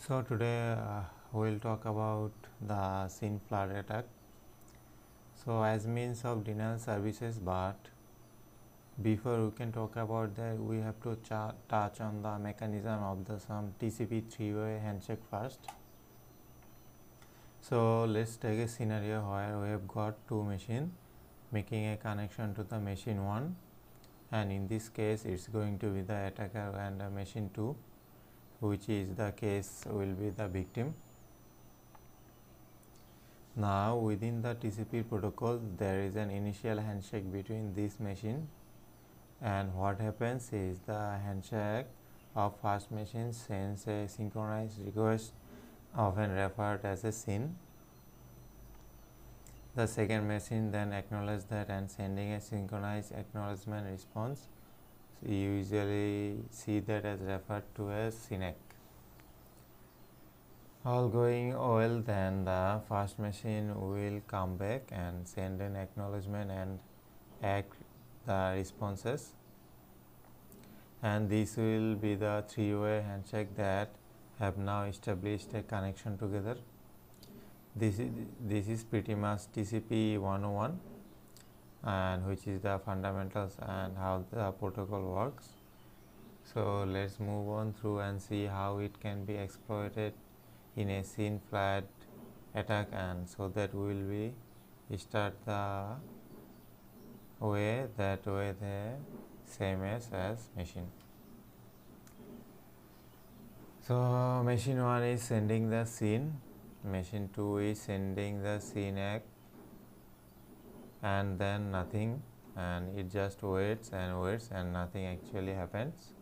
So today we'll talk about the SYN Flood attack. So as means of denial services, but before we can talk about that, we have to touch on the mechanism of the some TCP three-way handshake first. So let's take a scenario where we have got two machines making a connection to the machine 1, and in this case it's going to be the attacker, and machine 2, which is the case will be the victim. Now within the TCP protocol there is an initial handshake between this machine, and what happens is the handshake of first machine sends a synchronized request, often referred as a SYN. The second machine then acknowledges that and sending a synchronized acknowledgement response. So you usually see that as referred to as SYNAC. All going well, then the first machine will come back and send an acknowledgement and act the responses, and this will be the three-way handshake that have now established a connection together. This is pretty much TCP 101, and which is the fundamentals and how the protocol works. So let's move on through and see how it can be exploited in a SYN Flood attack, and so that we will be start the way the same as machine. So machine 1 is sending the SYN, machine 2 is sending the SYNAC, and then nothing, and it just waits and nothing actually happens.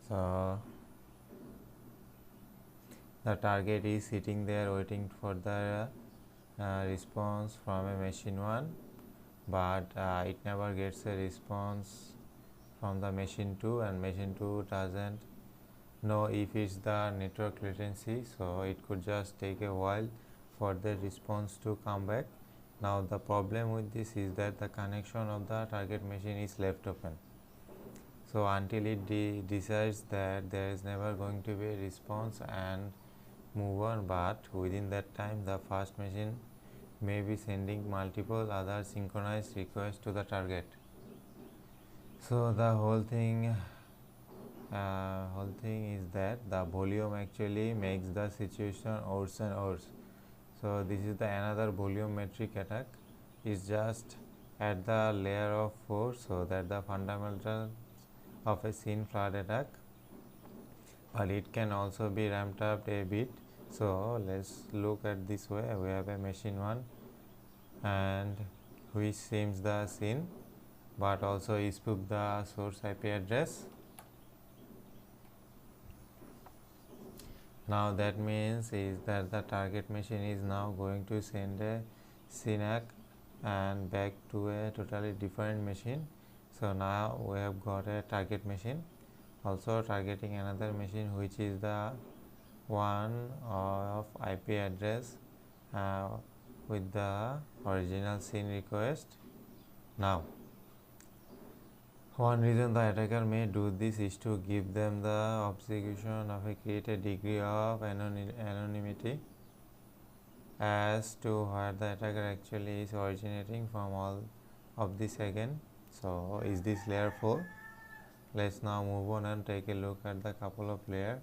So the target is sitting there waiting for the response from a machine 1, but it never gets a response from the machine 2, and machine 2 doesn't know if it's the network latency, so it could just take a while for the response to come back. Now the problem with this is that the connection of the target machine is left open. So until it decides that there is never going to be a response and move on, but within that time the first machine may be sending multiple other synchronized requests to the target. So the whole thing is that the volume actually makes the situation worse and worse. So this is the another volumetric attack, is just at the layer of 4, so that the fundamentals of a SYN Flood attack, but it can also be ramped up a bit. So let's look at this way. We have a machine 1 and which seems the SYN, but also spoof the source IP address. Now that means is that the target machine is now going to send a SYNAC and back to a totally different machine. So now we have got a target machine also targeting another machine, which is the one of IP address with the original SYN request. Now one reason the attacker may do this is to give them the obfuscation of a created degree of anonymity as to where the attacker actually is originating from all of this again. So is this layer 4? Let's now move on and take a look at the couple of layers,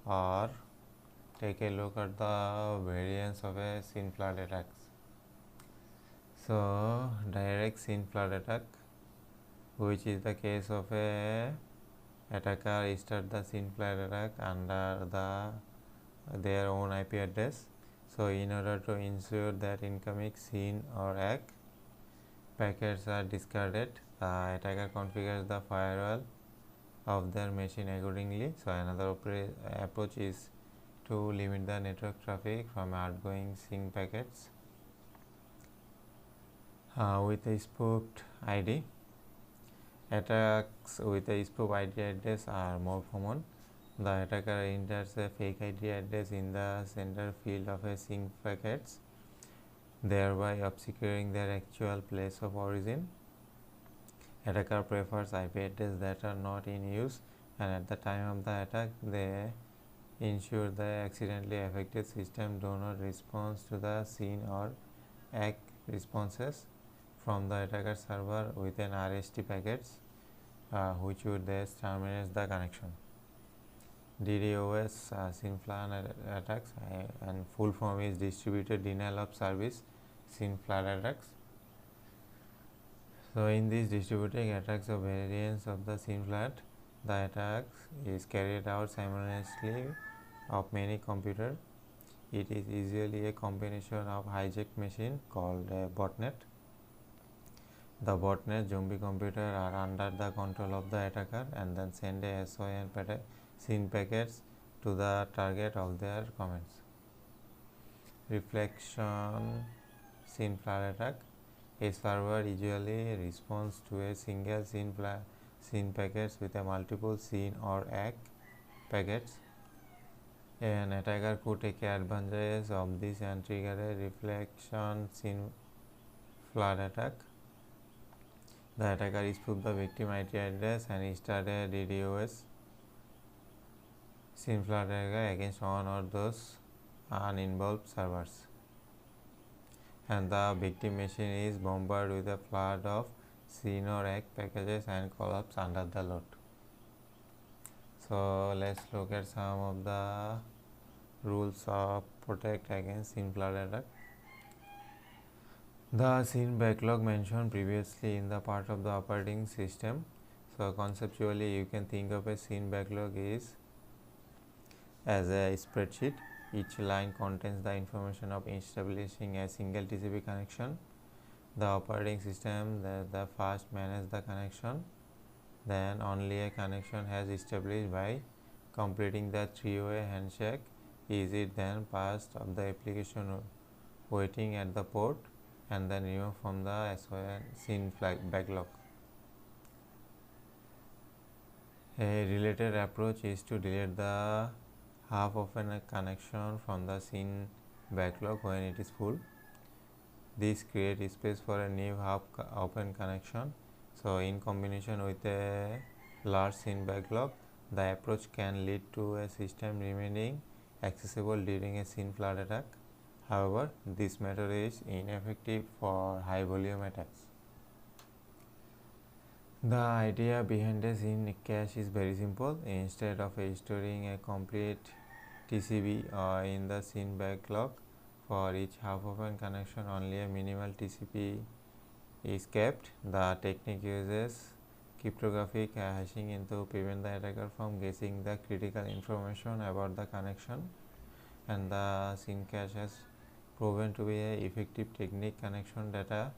or take a look at the variants of a SYN Flood attacks. So direct SYN Flood attack, which is the case of a attacker start the SYN Flood attack under their own IP address. So in order to ensure that incoming SYN or ACK packets are discarded, the attacker configures the firewall of their machine accordingly. So another approach is to limit the network traffic from outgoing SYN packets with a spoofed ID. Attacks with a spoof ID address are more common. The attacker enters a fake ID address in the center field of a SYN packets, thereby obscuring their actual place of origin. Attacker prefers IP addresses that are not in use, and at the time of the attack they ensure the accidentally affected system do not respond to the SYN or ACK responses from the attacker server with an RST packets, which would thus terminate the connection. DDoS SYN Flood attacks, and full form is distributed denial of service SYN Flood attacks. So in these distributed attacks of variants of the SYN Flood, the attack is carried out simultaneously of many computers. It is usually a combination of hijacked machine called a botnet. The botnet zombie computer are under the control of the attacker and then send a SYN packets to the target of their commands. Reflection SYN Flood attack. A server usually responds to a single SYN packets with a multiple SYN or ACK packets. An attacker could take advantage of this and trigger a reflection SYN Flood attack. The attacker spoofs the victim IP address and starts a DDoS SYN Flood attack against one or those uninvolved servers, and the victim machine is bombarded with a flood of SYN or ACK packages and collapses under the load. So let's look at some of the rules of protect against SYN Flood attack. The SYN backlog mentioned previously in the part of the operating system. So conceptually you can think of a SYN backlog as a spreadsheet. Each line contains the information of establishing a single TCP connection. The operating system the first manages the connection, then only a connection has established by completing the three-way handshake is it then passed of the application waiting at the port and then removed from the SYN backlog. A related approach is to delete the half of a connection from the SYN backlog when it is full. This creates space for a new half open connection. So in combination with a large SYN backlog, the approach can lead to a system remaining accessible during a SYN Flood attack. However, this method is ineffective for high volume attacks. The idea behind a SYN cache is very simple. Instead of storing a complete TCP in the SYN backlog, for each half open connection only a minimal TCP is kept. The technique uses cryptographic hashing to prevent the attacker from guessing the critical information about the connection, and the SYN cache has proven to be an effective connection data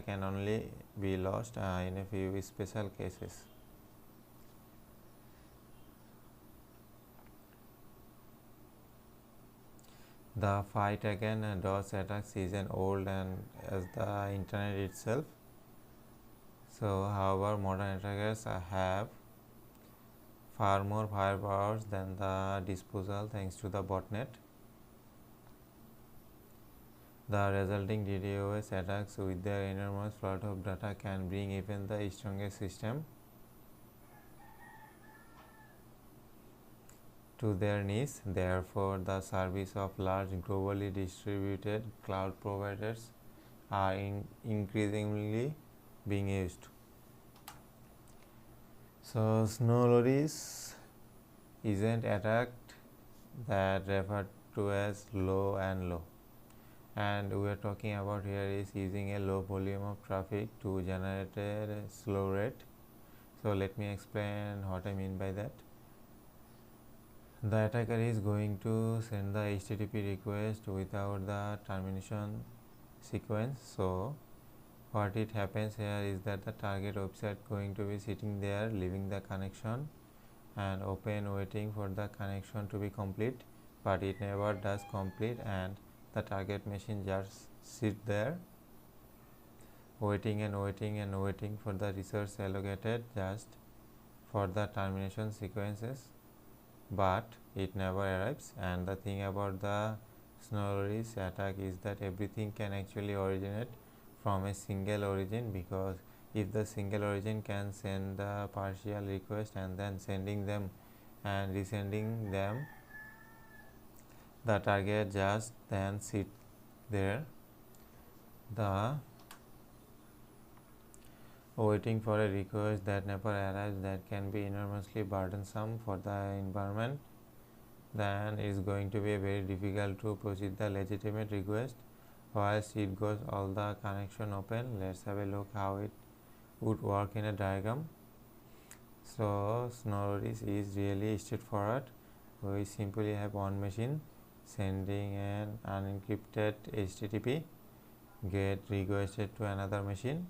can only be lost in a few special cases. The fight against DOS attacks is an old and as the internet itself. So, however, modern attackers have far more firepowers than the disposal thanks to the botnet. The resulting DDoS attacks with their enormous flood of data can bring even the strongest system to their knees. Therefore, the service of large globally distributed cloud providers are increasingly being used. So, snow lorries isn't attacked that referred to as low and low, and we are talking about here is using a low volume of traffic to generate a slow rate. So let me explain what I mean by that. The attacker is going to send the HTTP request without the termination sequence. So what it happens here is that the target website going to be sitting there leaving the connection and open waiting for the connection to be complete, but it never does complete, and the target machine just sit there waiting and waiting and waiting for the resource allocated just for the termination sequences, but it never arrives. And the thing about the snow lorries attack is that everything can actually originate from a single origin, because if the single origin can send the partial request and then sending them and resending them, the target just then sit there the waiting for a request that never arrives, that can be enormously burdensome for the environment. Then it's going to be very difficult to proceed the legitimate request whilst it goes all the connection open. Let's have a look how it would work in a diagram. So Snow-Loris is really straightforward. We simply have one machine sending an unencrypted HTTP get requested to another machine,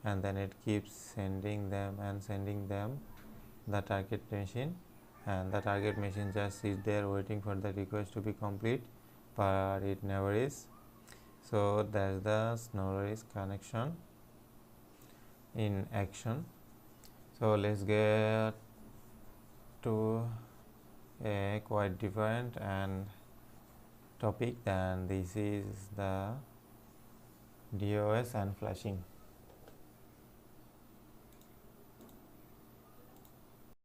and then it keeps sending them the target machine, and the target machine just sits there waiting for the request to be complete, but it never is. So that's the Snow-Loris connection in action. So let's get to a quite different and topic than this is the DOS and flashing.